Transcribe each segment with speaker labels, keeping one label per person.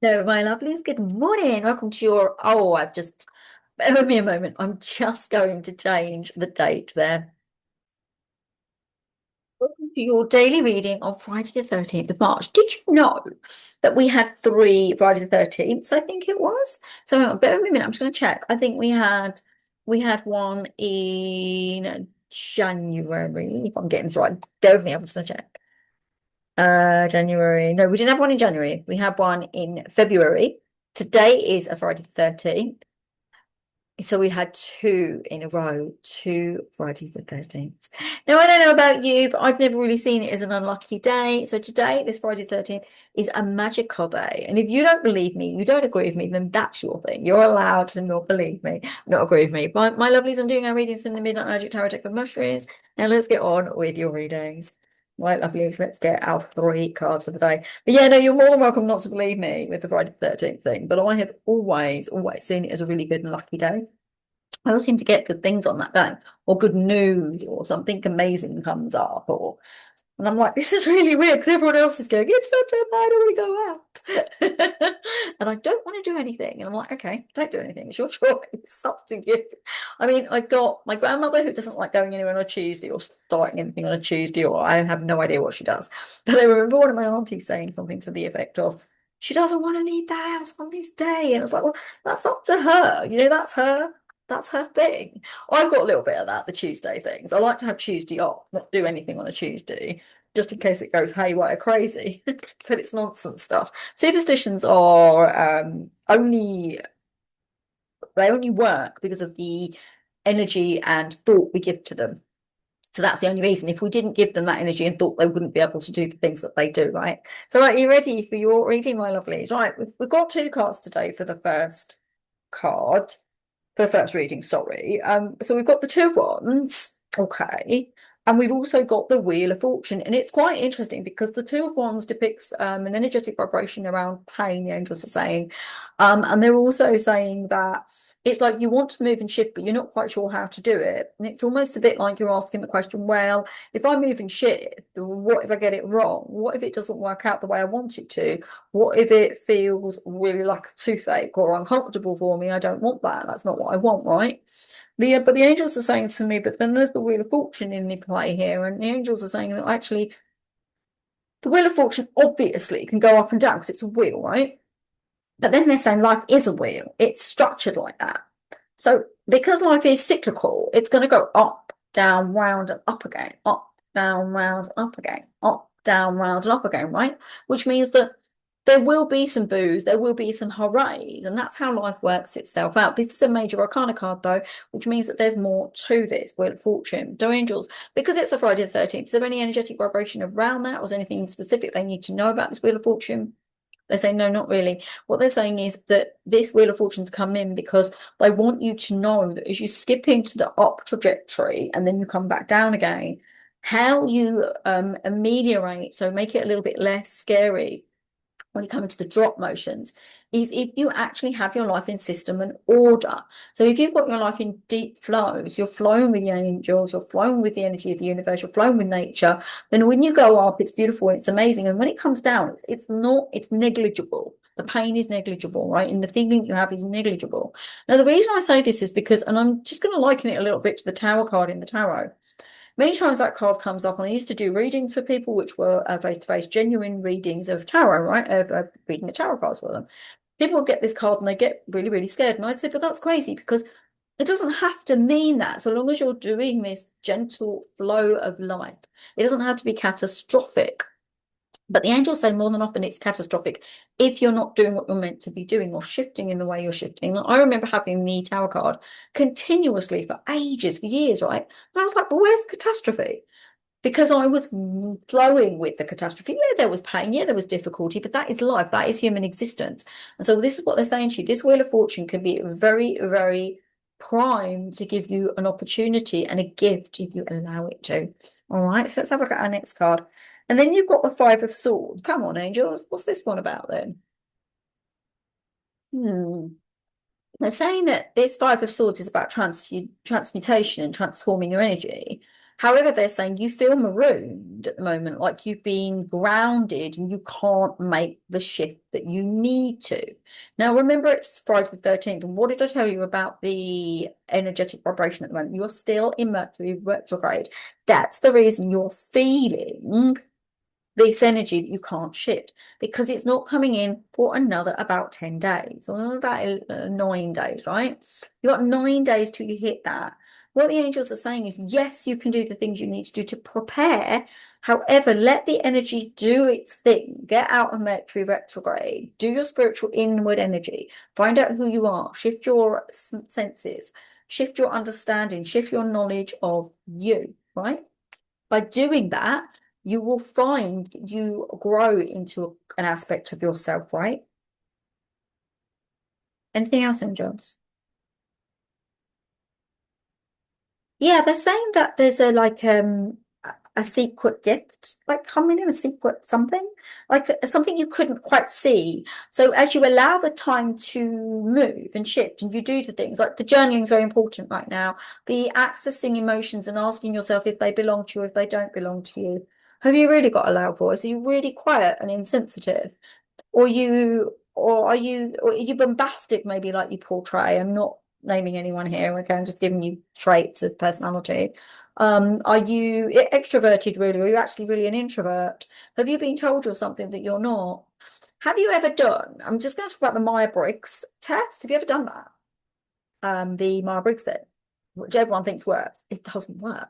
Speaker 1: No, my lovelies, good morning. Welcome to I've just, bear with me a moment. I'm just going to change the date there. Welcome to your daily reading on Friday the 13th of March. Did you know that we had three Friday the 13th? I think it was. So hang on, bear with me a minute. I'm just going to check. I think we had one in January, if I'm getting this right. Bear with me, I'm just going to check. January. No, we didn't have one in January. We had one in February. Today is a Friday the 13th. So we had two in a row, two Friday the 13th. Now, I don't know about you, but I've never really seen it as an unlucky day. So today, this Friday the 13th, is a magical day. And if you don't believe me, you don't agree with me, then that's your thing. You're allowed to not believe me, not agree with me. My lovelies, I'm doing our readings from the Midnight Magic Tarot Deck of Mushrooms. Now let's get on with your readings. Right, lovelies, let's get our three cards for the day. But yeah, no, you're more than welcome not to believe me with the Friday the 13th thing. But I have always seen it as a really good and lucky day. I always seem to get good things on that day, or good news, or something amazing comes up, and I'm like, this is really weird because everyone else is going, it's such a night, I want to go out. And I don't want to do anything. And I'm like, okay, don't do anything. It's your choice. It's up to you. I mean, I got my grandmother who doesn't like going anywhere on a Tuesday or starting anything on a Tuesday, or I have no idea what she does. But I remember one of my aunties saying something to the effect of, she doesn't want to leave the house on this day. And I was like, well, that's up to her. That's her. That's her thing. I've got a little bit of that, the Tuesday things. I like to have Tuesday off, not do anything on a Tuesday just in case it goes haywire crazy. But it's nonsense stuff. Superstitions are only they only work because of the energy and thought we give to them. So that's the only reason. If we didn't give them that energy and thought, they wouldn't be able to do the things that they do, right? So, right, are you ready for your reading, my lovelies? Right, we've got two cards today for the first card, for the first reading, sorry. So we've got the two of wands, okay, and we've also got the Wheel of Fortune, and it's quite interesting because the two of wands depicts an energetic vibration around pain, the angels are saying, and they're also saying that it's like you want to move and shift, but you're not quite sure how to do it, and it's almost a bit like you're asking the question, well, if I move and shift, what if I get it wrong? What if it doesn't work out the way I want it to? What if it feels really like a toothache or uncomfortable for me? I don't want that. That's not what I want, right? But the angels are saying to me, but then there's the Wheel of Fortune in the play here, and the angels are saying that actually the Wheel of Fortune obviously can go up and down because it's a wheel, right? But then they're saying life is a wheel. It's structured like that. So because life is cyclical, it's going to go up, down, round, and up again, up, down, round, and up again, up, down, round, and up again, right? Which means that there will be some boos, there will be some hoorays, and that's how life works itself out. This is a major arcana card, though, which means that there's more to this Wheel of Fortune. Do angels, because it's a Friday the 13th, is there any energetic vibration around that? Or is there anything specific they need to know about this Wheel of Fortune? They say, no, not really. What they're saying is that this Wheel of Fortune's come in because they want you to know that as you skip into the up trajectory and then you come back down again, how you ameliorate, so make it a little bit less scary when you come into the drop motions, is if you actually have your life in system and order. So if you've got your life in deep flows, you're flowing with the angels, you're flowing with the energy of the universe, you're flowing with nature, then when you go up, it's beautiful, it's amazing. And when it comes down, it's not, it's negligible. The pain is negligible, right? And the feeling you have is negligible. Now, the reason I say this is because, and I'm just going to liken it a little bit to the Tower card in the tarot. Many times that card comes up, and I used to do readings for people, which were face-to-face, genuine readings of tarot, right? Of reading the tarot cards for them. People would get this card and they get really, really scared. And I'd say, but that's crazy because it doesn't have to mean that. So long as you're doing this gentle flow of life, it doesn't have to be catastrophic. But the angels say more than often it's catastrophic if you're not doing what you're meant to be doing or shifting in the way you're shifting. I remember having the tower card continuously for ages, for years, right? And I was like, well, where's the catastrophe? Because I was flowing with the catastrophe. Yeah, there was pain, yeah, there was difficulty, but that is life, that is human existence. And so this is what they're saying to you. This Wheel of Fortune can be very, very prime to give you an opportunity and a gift if you allow it to. All right, so let's have a look at our next card. And then you've got the Five of Swords. Come on, angels. What's this one about then? Hmm. They're saying that this Five of Swords is about transmutation and transforming your energy. However, they're saying you feel marooned at the moment, like you've been grounded and you can't make the shift that you need to. Now, remember, it's Friday the 13th. And what did I tell you about the energetic vibration at the moment? You're still in Mercury retrograde. That's the reason you're feeling this energy that you can't shift because it's not coming in for another about 10 days or about 9 days, right? You've got 9 days till you hit that. What the angels are saying is, yes, you can do the things you need to do to prepare. However, let the energy do its thing. Get out of Mercury retrograde. Do your spiritual inward energy. Find out who you are. Shift your senses. Shift your understanding. Shift your knowledge of you, right? By doing that, you will find you grow into an aspect of yourself, right? Anything else, angels? Yeah, they're saying that there's a secret gift, like coming in a secret something, like something you couldn't quite see. So as you allow the time to move and shift and you do the things, like the journaling is very important right now, the accessing emotions and asking yourself if they belong to you, if they don't belong to you. Have you really got a loud voice? Are you really quiet and insensitive? Or are you bombastic maybe like you portray? I'm not naming anyone here, okay, I'm just giving you traits of personality. Are you extroverted really, or are you actually really an introvert? Have you been told you're something that you're not? Have you ever done, I'm just going to talk about the Myers-Briggs test. Have you ever done that? The Myers-Briggs thing, which everyone thinks works. It doesn't work.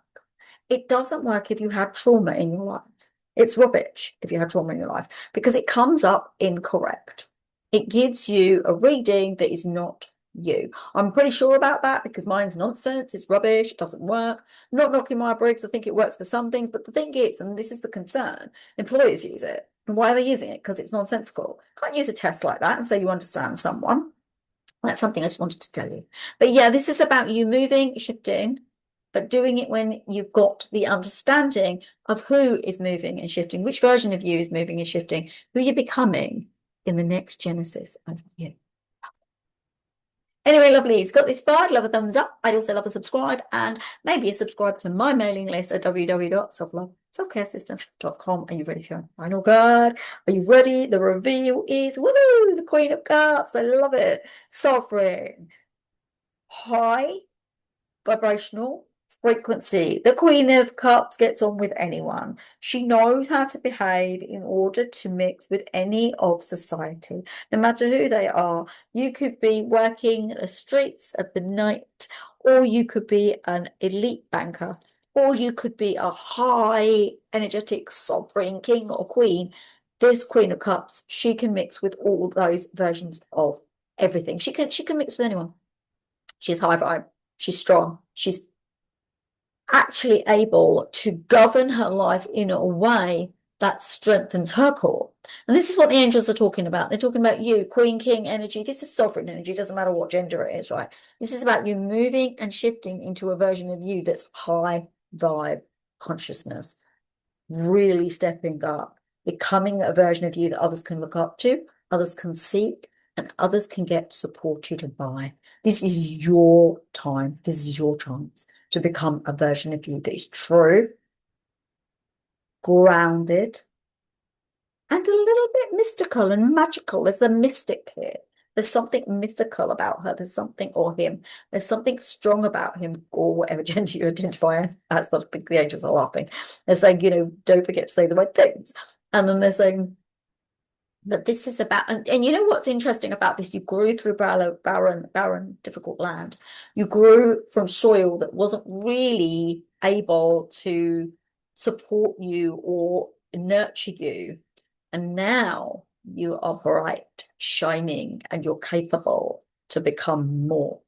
Speaker 1: It doesn't work if you had trauma in your life. It's rubbish if you had trauma in your life because it comes up incorrect. It gives you a reading that is not you. I'm pretty sure about that because mine's nonsense. It's rubbish. It doesn't work. I'm not knocking Myers-Briggs. I think it works for some things, but the thing is, and this is the concern, employers use it. And why are they using it? Because it's nonsensical. Can't use a test like that and say you understand someone. That's something I just wanted to tell you. But yeah, this is about you moving, shifting, but doing it when you've got the understanding of who is moving and shifting, which version of you is moving and shifting, who you're becoming in the next genesis of you. Anyway, lovely. It's got this far. I'd love a thumbs up. I'd also love a subscribe and maybe a subscribe to my mailing list at www.selfloveselfcaresystem.com. Are you ready for your final card? Are you ready? The reveal is woohoo, the Queen of Cups. I love it. Sovereign. High vibrational frequency. The Queen of Cups gets on with anyone. She knows how to behave in order to mix with any of society, no matter who they are. You could be working the streets at the night, or you could be an elite banker, or you could be a high energetic sovereign king or queen. This Queen of Cups, she can mix with all those versions of everything. She can mix with anyone. She's high vibe. She's strong. She's actually able to govern her life in a way that strengthens her core. And this is what the angels are talking about. They're talking about you, Queen, King energy. This is sovereign energy. It doesn't matter what gender it is, right? This is about you moving and shifting into a version of you that's high vibe consciousness, really stepping up, becoming a version of you that others can look up to, others can seek, and others can get supported by. This is your time. This is your chance to become a version of you that is true, grounded, and a little bit mystical and magical. There's a mystic here. There's something mythical about her. There's something, or him. There's something strong about him, or whatever gender you identify as. I think the angels are laughing. They're saying, don't forget to say the right things. And then they're saying, but this is about, and you know what's interesting about this? You grew through barren, difficult land. You grew from soil that wasn't really able to support you or nurture you. And now you are bright, shining, and you're capable to become more.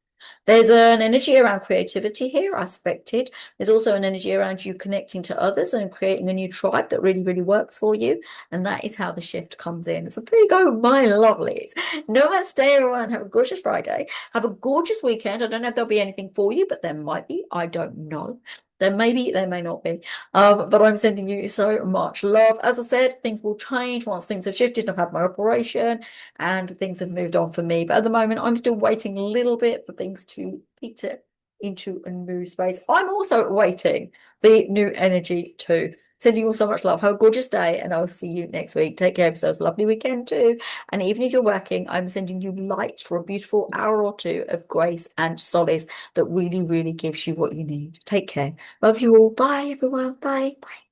Speaker 1: There's an energy around creativity here, I suspected. There's also an energy around you connecting to others and creating a new tribe that really, really works for you. And that is how the shift comes in. So there you go, my lovelies. Namaste, everyone. Have a gorgeous Friday. Have a gorgeous weekend. I don't know if there'll be anything for you, but there might be. I don't know. There may be, there may not be. But I'm sending you so much love. As I said, things will change once things have shifted. I've had my operation and things have moved on for me. But at the moment, I'm still waiting a little bit for things to peter into a new space. I'm also awaiting the new energy too. Sending you all so much love. Have a gorgeous day, and I'll see you next week. Take care of yourselves. Lovely weekend too. And even if you're working, I'm sending you light for a beautiful hour or two of grace and solace that really, really gives you what you need. Take care. Love you all. Bye, everyone. Bye. Bye.